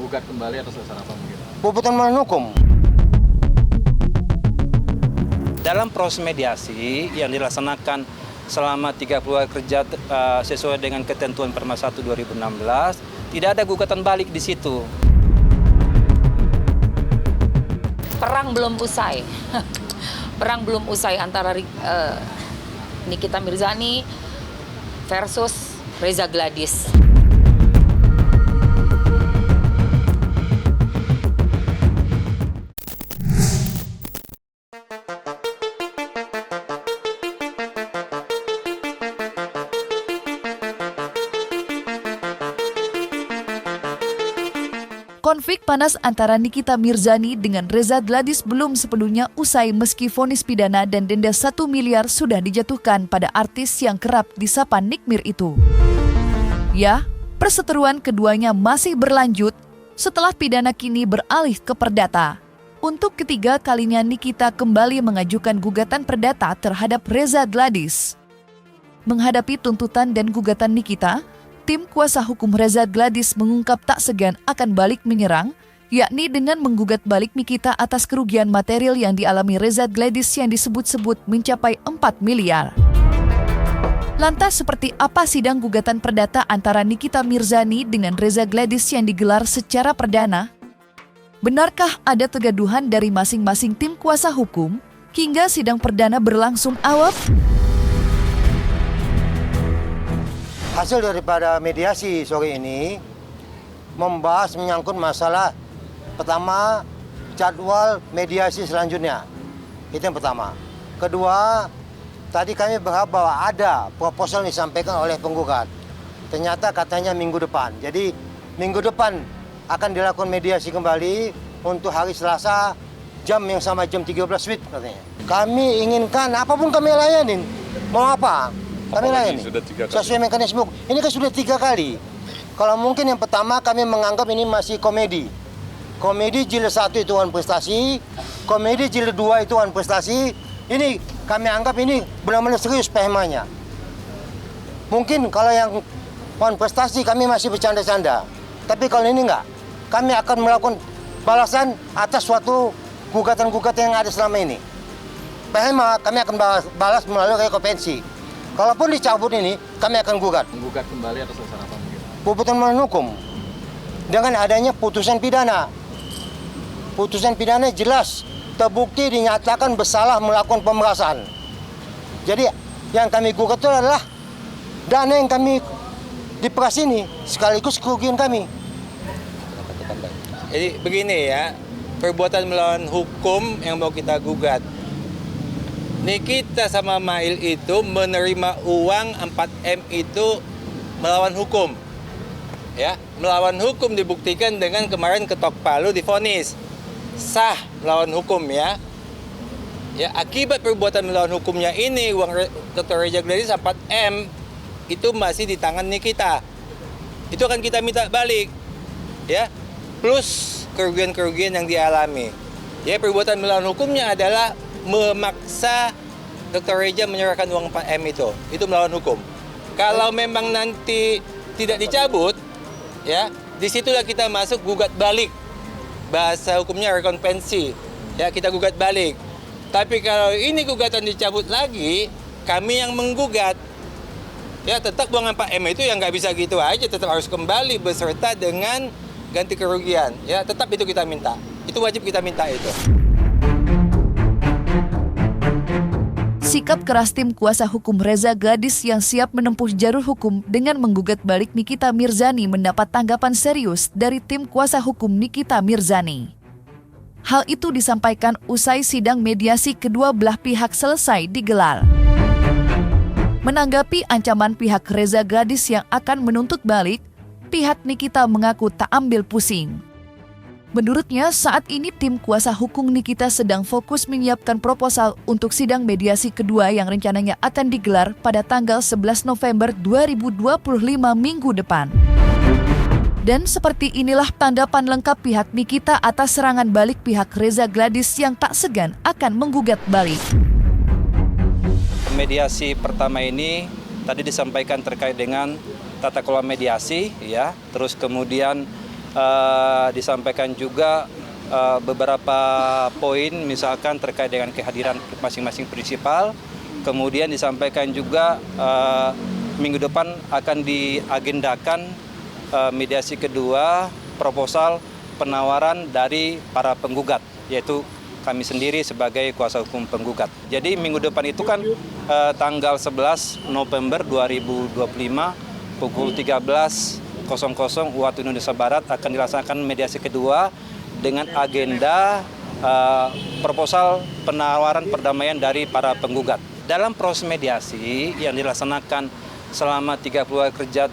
menggugat kembali atas dasar apa mungkin? Pembuatan melawan hukum. Dalam proses mediasi yang dilaksanakan selama 30 hari kerja sesuai dengan ketentuan Perma 1 2016, tidak ada gugatan balik di situ. Perang belum usai. Perang belum usai antara Nikita Mirzani versus Reza Gladys. Konflik panas antara Nikita Mirzani dengan Reza Gladys belum sepenuhnya usai meski vonis pidana dan denda 1 miliar sudah dijatuhkan pada artis yang kerap disapa Nikmir itu. Ya, perseteruan keduanya masih berlanjut setelah pidana kini beralih ke perdata. Untuk ketiga kalinya Nikita kembali mengajukan gugatan perdata terhadap Reza Gladys. Menghadapi tuntutan dan gugatan Nikita, tim kuasa hukum Reza Gladys mengungkap tak segan akan balik menyerang, yakni dengan menggugat balik Nikita atas kerugian material yang dialami Reza Gladys yang disebut-sebut mencapai 4 miliar. Lantas seperti apa sidang gugatan perdata antara Nikita Mirzani dengan Reza Gladys yang digelar secara perdana? Benarkah ada kegaduhan dari masing-masing tim kuasa hukum hingga sidang perdana berlangsung awal? Hasil daripada mediasi sore ini membahas menyangkut masalah pertama jadwal mediasi selanjutnya. Itu yang pertama. Kedua, tadi kami berharap bahwa ada proposal yang disampaikan oleh penggugat. Ternyata katanya minggu depan. Jadi minggu depan akan dilakukan mediasi kembali untuk hari Selasa jam yang sama jam 13 WIB katanya. Kami inginkan apapun kami layanin. Mau apa? Kami lain sesuai mekanisme. Ini kan sudah 3 kali. Kalau mungkin yang pertama kami menganggap ini masih komedi. Komedi jilid 1 itu wan prestasi, komedi jilid 2 itu wan prestasi. Ini kami anggap ini benar-benar serius pemanya. Mungkin kalau yang wan prestasi kami masih bercanda-canda. Tapi kalau ini enggak, kami akan melakukan balasan atas suatu gugatan-gugatan yang ada selama ini. PMA kami akan balas melalui rekompensi. Kalaupun dicabut ini, kami akan gugat. Menggugat kembali atas dasar apa mungkin? Pembuatan melawan hukum. Dengan adanya putusan pidana. Putusan pidana jelas, terbukti dinyatakan bersalah melakukan pemerasan. Jadi yang kami gugat itu adalah dana yang kami diperas ini, sekaligus kerugian kami. Jadi begini ya, perbuatan melawan hukum yang mau kita gugat. Nikita sama Mail itu menerima uang 4M itu melawan hukum. Ya, melawan hukum dibuktikan dengan kemarin ketok palu divonis. Sah melawan hukum ya. Ya, akibat perbuatan melawan hukumnya ini uang Dr. Reza Gladys 4M itu masih di tangan Nikita. Itu akan kita minta balik. Ya, plus kerugian-kerugian yang dialami. Ya, perbuatan melawan hukumnya adalah memaksa Dr. Reza menyerahkan uang 4M itu melawan hukum. Kalau memang nanti tidak dicabut, ya disitulah kita masuk gugat balik. Bahasa hukumnya rekonvensi, ya kita gugat balik. Tapi kalau ini gugatan dicabut lagi, kami yang menggugat, ya tetap uang 4M itu yang nggak bisa gitu aja, tetap harus kembali beserta dengan ganti kerugian. Ya tetap itu kita minta, itu wajib kita minta itu. Sikap keras tim kuasa hukum Reza Gladys yang siap menempuh jalur hukum dengan menggugat balik Nikita Mirzani mendapat tanggapan serius dari tim kuasa hukum Nikita Mirzani. Hal itu disampaikan usai sidang mediasi kedua belah pihak selesai digelar. Menanggapi ancaman pihak Reza Gladys yang akan menuntut balik, pihak Nikita mengaku tak ambil pusing. Menurutnya, saat ini tim kuasa hukum Nikita sedang fokus menyiapkan proposal untuk sidang mediasi kedua yang rencananya akan digelar pada tanggal 11 November 2025 minggu depan. Dan seperti inilah tanggapan lengkap pihak Nikita atas serangan balik pihak Reza Gladys yang tak segan akan menggugat balik. Mediasi pertama ini tadi disampaikan terkait dengan tata kelola mediasi, ya, terus kemudian disampaikan juga beberapa poin misalkan terkait dengan kehadiran masing-masing prinsipal. Kemudian disampaikan juga minggu depan akan diagendakan mediasi kedua proposal penawaran dari para penggugat, yaitu kami sendiri sebagai kuasa hukum penggugat. Jadi minggu depan itu kan tanggal 11 November 2025 pukul 13.00 waktu Indonesia Barat akan dilaksanakan mediasi kedua dengan agenda proposal penawaran perdamaian dari para penggugat. Dalam proses mediasi yang dilaksanakan selama 30 hari kerja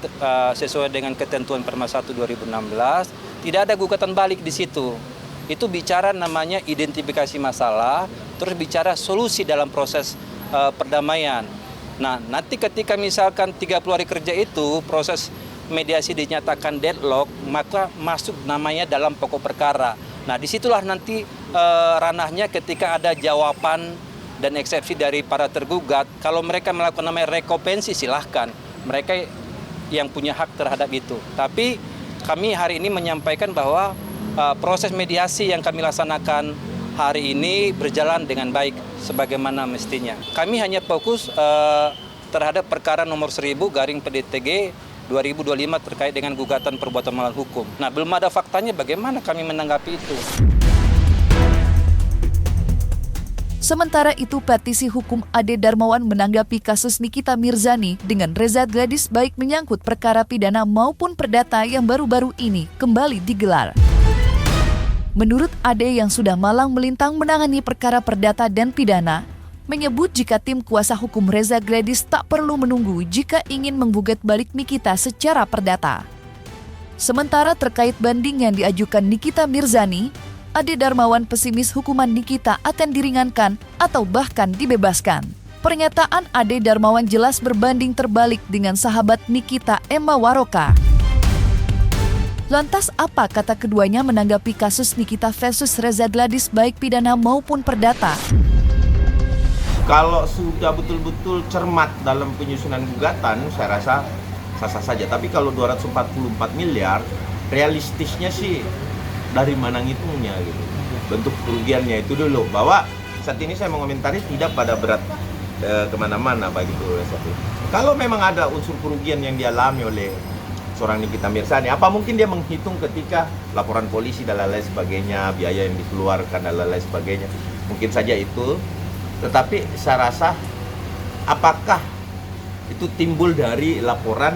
sesuai dengan ketentuan Perma 1 2016, tidak ada gugatan balik di situ. Itu bicara namanya identifikasi masalah, terus bicara solusi dalam proses perdamaian. Nah, nanti ketika misalkan 30 hari kerja itu proses mediasi dinyatakan deadlock, maka masuk namanya dalam pokok perkara. Nah, disitulah nanti ranahnya ketika ada jawaban dan eksepsi dari para tergugat. Kalau mereka melakukan namanya rekompensi, silahkan. Mereka yang punya hak terhadap itu. Tapi kami hari ini menyampaikan bahwa proses mediasi yang kami laksanakan hari ini berjalan dengan baik sebagaimana mestinya. Kami hanya fokus terhadap perkara nomor 1000/PDTG 2025 terkait dengan gugatan perbuatan melawan hukum. Nah, belum ada faktanya, bagaimana kami menanggapi itu? Sementara itu, petisi hukum Ade Darmawan menanggapi kasus Nikita Mirzani dengan Reza Gladys baik menyangkut perkara pidana maupun perdata yang baru-baru ini kembali digelar. Menurut Ade yang sudah malang melintang menangani perkara perdata dan pidana, menyebut jika tim kuasa hukum Reza Gladys tak perlu menunggu jika ingin menggugat balik Nikita secara perdata. Sementara terkait banding yang diajukan Nikita Mirzani, Ade Darmawan pesimis hukuman Nikita akan diringankan atau bahkan dibebaskan. Pernyataan Ade Darmawan jelas berbanding terbalik dengan sahabat Nikita, Emma Waroka. Lantas apa kata keduanya menanggapi kasus Nikita versus Reza Gladys baik pidana maupun perdata? Kalau sudah betul-betul cermat dalam penyusunan gugatan, saya rasa sah-sah saja. Tapi kalau 244 miliar, realistisnya sih dari mana ngitungnya gitu. Bentuk kerugiannya itu dulu. Bahwa saat ini saya mengomentari tidak pada berat kemana-mana bagi itu. Kalau memang ada unsur kerugian yang dialami oleh seorang Nikita Mirzani, apa mungkin dia menghitung ketika laporan polisi dan lain-lain sebagainya, biaya yang dikeluarkan dan lain-lain sebagainya. Mungkin saja itu. Tetapi saya rasa apakah itu timbul dari laporan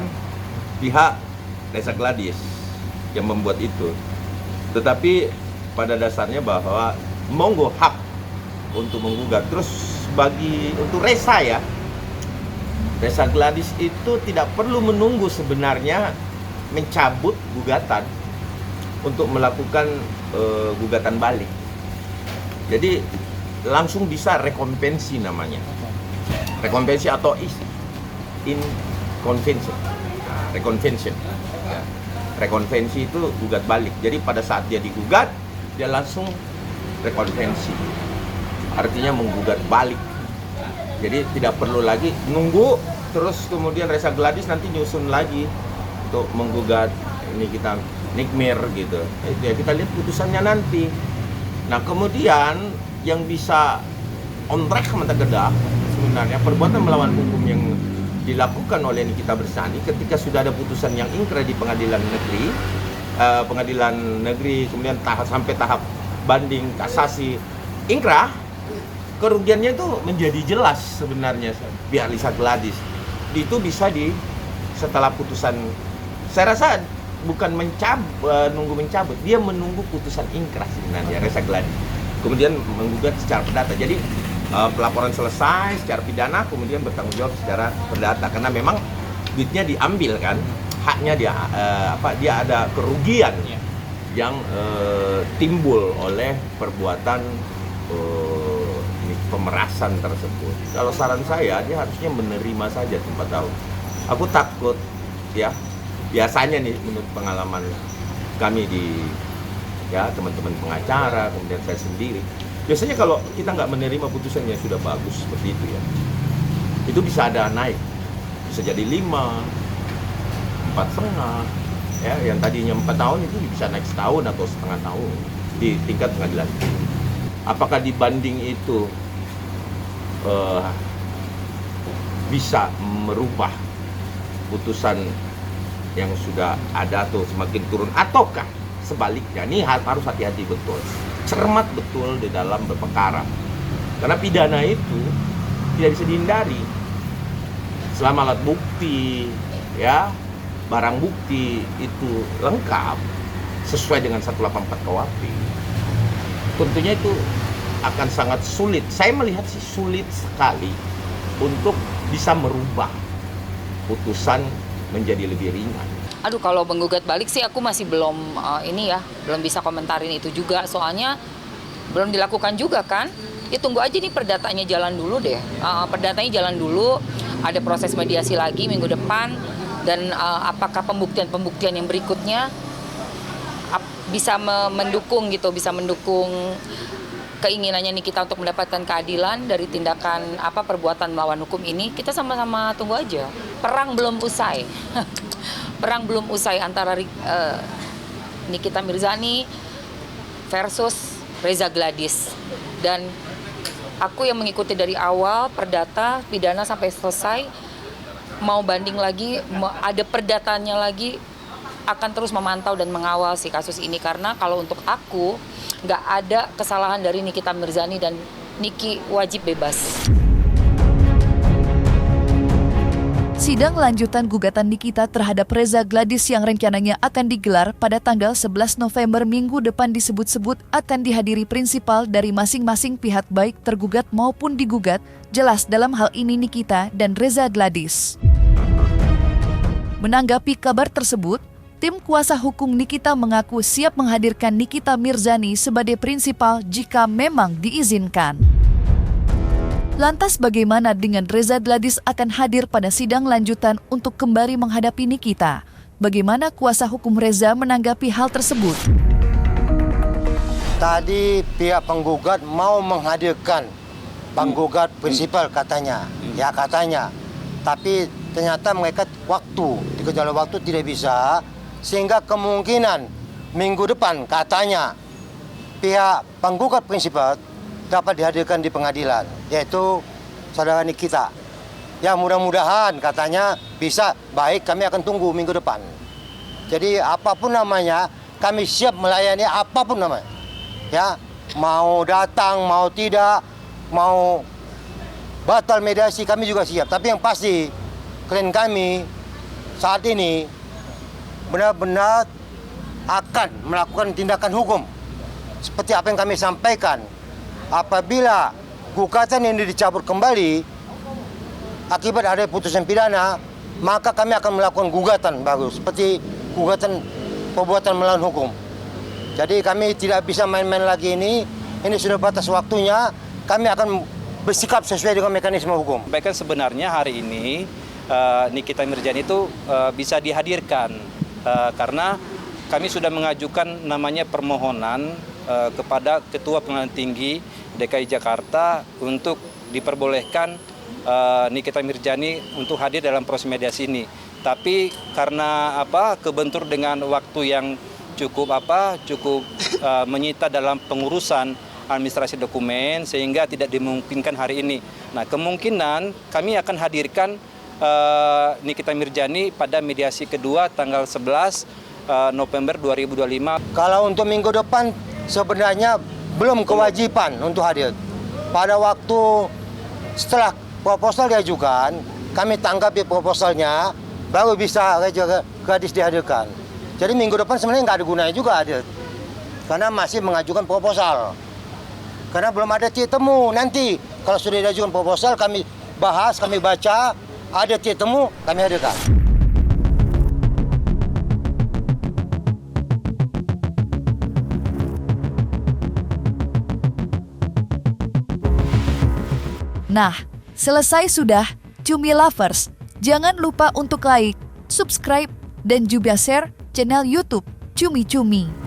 pihak Reza Gladys yang membuat itu. Tetapi pada dasarnya bahwa monggo hak untuk menggugat. Terus untuk Reza ya, Reza Gladys itu tidak perlu menunggu sebenarnya mencabut gugatan untuk melakukan gugatan balik. Jadi langsung bisa rekompensi namanya. Rekompensi atau in convention. Reconvention. Ya. Rekonvensi itu gugat balik. Jadi pada saat dia digugat, dia langsung rekonvensi. Artinya menggugat balik. Jadi tidak perlu lagi nunggu terus kemudian Reza Gladys nanti nyusun lagi untuk menggugat ini kita nikmir gitu. Ya kita lihat putusannya nanti. Nah, kemudian yang bisa on track mentagedah sebenarnya perbuatan melawan hukum yang dilakukan oleh Nikita Mirzani ketika sudah ada putusan yang ingkrah di pengadilan negeri, kemudian sampai tahap banding kasasi ingkrah, kerugiannya itu menjadi jelas sebenarnya pihak Reza Gladys. Itu bisa setelah putusan, saya rasa bukan nunggu mencabut, dia menunggu putusan ingkrah sebenarnya Reza Gladys. Kemudian menggugat secara perdata. Jadi pelaporan selesai secara pidana, kemudian bertanggung jawab secara perdata karena memang duitnya diambil kan, haknya dia ada kerugian yang timbul oleh perbuatan pemerasan tersebut. Kalau saran saya dia harusnya menerima saja 4 tahun. Aku takut ya, biasanya nih menurut pengalaman kami teman-teman pengacara, kemudian saya sendiri. Biasanya kalau kita nggak menerima putusan yang sudah bagus seperti itu ya, itu bisa ada naik, bisa jadi 5, 4,5, ya, yang tadinya 4 tahun itu bisa naik setahun atau setengah tahun di tingkat pengadilan. Apakah dibanding itu bisa merubah putusan yang sudah ada atau semakin turun, ataukah sebaliknya? Ini harus hati-hati betul, cermat betul di dalam berperkara, karena pidana itu tidak bisa dihindari. Selama alat bukti, ya, barang bukti itu lengkap sesuai dengan 184 KUHP, tentunya itu akan sangat sulit. Saya melihat sih sulit sekali untuk bisa merubah putusan menjadi lebih ringan. Aduh, kalau menggugat balik sih aku masih belum belum bisa komentarin itu juga, soalnya belum dilakukan juga kan. Ya tunggu aja nih perdatanya jalan dulu deh. Perdatanya jalan dulu, ada proses mediasi lagi minggu depan, dan apakah pembuktian yang berikutnya bisa mendukung keinginannya Nikita untuk mendapatkan keadilan dari tindakan perbuatan melawan hukum ini. Kita sama-sama tunggu aja. Perang belum usai. Perang belum usai antara Nikita Mirzani versus Reza Gladys. Dan aku yang mengikuti dari awal perdata, pidana sampai selesai, mau banding lagi, ada perdatanya lagi, akan terus memantau dan mengawal si kasus ini. Karena kalau untuk aku, nggak ada kesalahan dari Nikita Mirzani dan Niki wajib bebas. Sidang lanjutan gugatan Nikita terhadap Reza Gladys yang rencananya akan digelar pada tanggal 11 November minggu depan disebut-sebut akan dihadiri prinsipal dari masing-masing pihak baik tergugat maupun digugat, jelas dalam hal ini Nikita dan Reza Gladys. Menanggapi kabar tersebut, tim kuasa hukum Nikita mengaku siap menghadirkan Nikita Mirzani sebagai prinsipal jika memang diizinkan. Lantas bagaimana dengan Reza Gladys akan hadir pada sidang lanjutan untuk kembali menghadapi Nikita? Bagaimana kuasa hukum Reza menanggapi hal tersebut? Tadi pihak penggugat mau menghadirkan penggugat prinsipal katanya. Ya katanya. Tapi ternyata mereka dikejar waktu tidak bisa. Sehingga kemungkinan minggu depan katanya pihak penggugat prinsipal dapat dihadirkan di pengadilan, yaitu saudara Nikita. Ya mudah-mudahan katanya bisa baik, kami akan tunggu minggu depan. Jadi apapun namanya, kami siap melayani apapun namanya. Ya, mau datang, mau tidak, mau batal mediasi kami juga siap. Tapi yang pasti klien kami saat ini benar-benar akan melakukan tindakan hukum seperti apa yang kami sampaikan. Apabila gugatan ini dicabut kembali akibat ada putusan pidana, maka kami akan melakukan gugatan baru seperti gugatan perbuatan melawan hukum. Jadi kami tidak bisa main-main lagi ini sudah batas waktunya, kami akan bersikap sesuai dengan mekanisme hukum. Bahkan sebenarnya hari ini Nikita Mirzani itu bisa dihadirkan karena kami sudah mengajukan namanya permohonan kepada Ketua Pengadilan Tinggi DKI Jakarta untuk diperbolehkan Nikita Mirzani untuk hadir dalam proses mediasi ini. Tapi karena kebentur dengan waktu yang cukup menyita dalam pengurusan administrasi dokumen sehingga tidak dimungkinkan hari ini. Nah, kemungkinan kami akan hadirkan Nikita Mirzani pada mediasi kedua tanggal 11 November 2025. Kalau untuk minggu depan sebenarnya belum kewajiban untuk hadir. Pada waktu setelah proposal diajukan, kami tanggapi proposalnya, baru bisa Reza Gladys dihadirkan. Jadi minggu depan sebenarnya nggak ada gunanya juga hadir. Karena masih mengajukan proposal. Karena belum ada titik temu. Nanti kalau sudah diajukan proposal, kami bahas, kami baca, ada titik temu, kami hadirkan. Nah, selesai sudah, Cumi Lovers. Jangan lupa untuk like, subscribe, dan juga share channel YouTube Cumi Cumi.